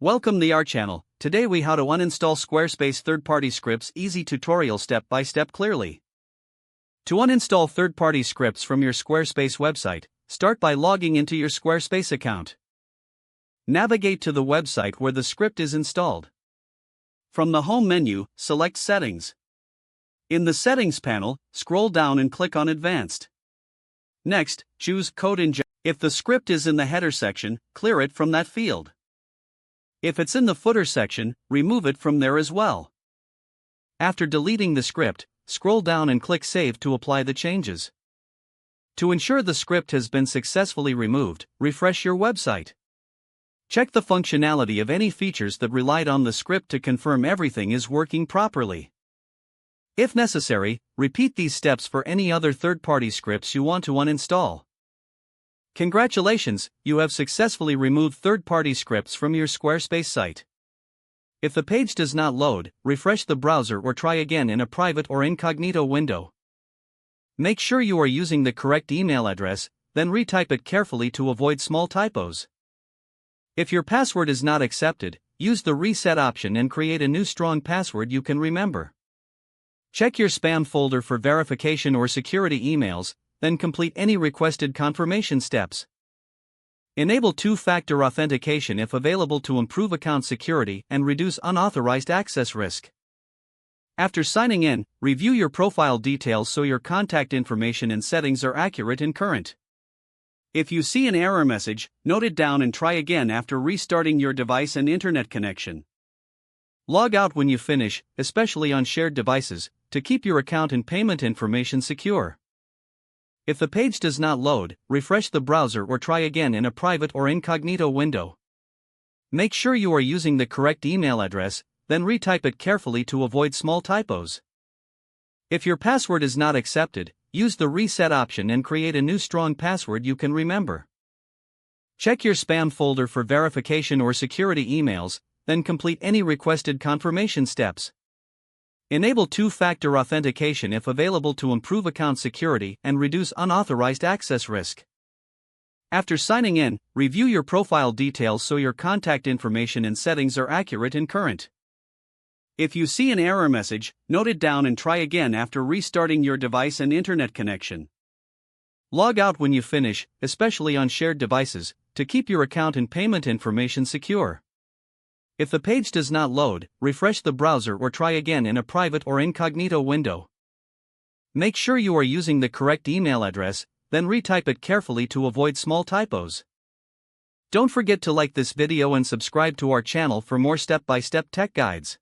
Welcome to our channel. Today we how to uninstall Squarespace third-party scripts, easy tutorial step by step clearly. To uninstall third-party scripts from your Squarespace website, start by logging into your Squarespace account. Navigate to the website where the script is installed. From the home menu, select Settings. In the Settings panel, scroll down and click on Advanced. Next, choose Code Injection. If the script is in the header section, clear it from that field. If it's in the footer section, remove it from there as well. After deleting the script, scroll down and click Save to apply the changes. To ensure the script has been successfully removed, refresh your website. Check the functionality of any features that relied on the script to confirm everything is working properly. If necessary, repeat these steps for any other third-party scripts you want to uninstall. Congratulations, you have successfully removed third-party scripts from your Squarespace site. If the page does not load, refresh the browser or try again in a private or incognito window. Make sure you are using the correct email address, then retype it carefully to avoid small typos. If your password is not accepted, use the reset option and create a new strong password you can remember. Check your spam folder for verification or security emails, then complete any requested confirmation steps. Enable two-factor authentication if available to improve account security and reduce unauthorized access risk. After signing in, review your profile details so your contact information and settings are accurate and current. If you see an error message, note it down and try again after restarting your device and internet connection. Log out when you finish, especially on shared devices, to keep your account and payment information secure. If the page does not load, refresh the browser or try again in a private or incognito window. Make sure you are using the correct email address, then retype it carefully to avoid small typos. If your password is not accepted, use the reset option and create a new strong password you can remember. Check your spam folder for verification or security emails, then complete any requested confirmation steps. Enable two-factor authentication if available to improve account security and reduce unauthorized access risk. After signing in, review your profile details so your contact information and settings are accurate and current. If you see an error message, note it down and try again after restarting your device and internet connection. Log out when you finish, especially on shared devices, to keep your account and payment information secure. If the page does not load, refresh the browser or try again in a private or incognito window. Make sure you are using the correct email address, then retype it carefully to avoid small typos. Don't forget to like this video and subscribe to our channel for more step-by-step tech guides.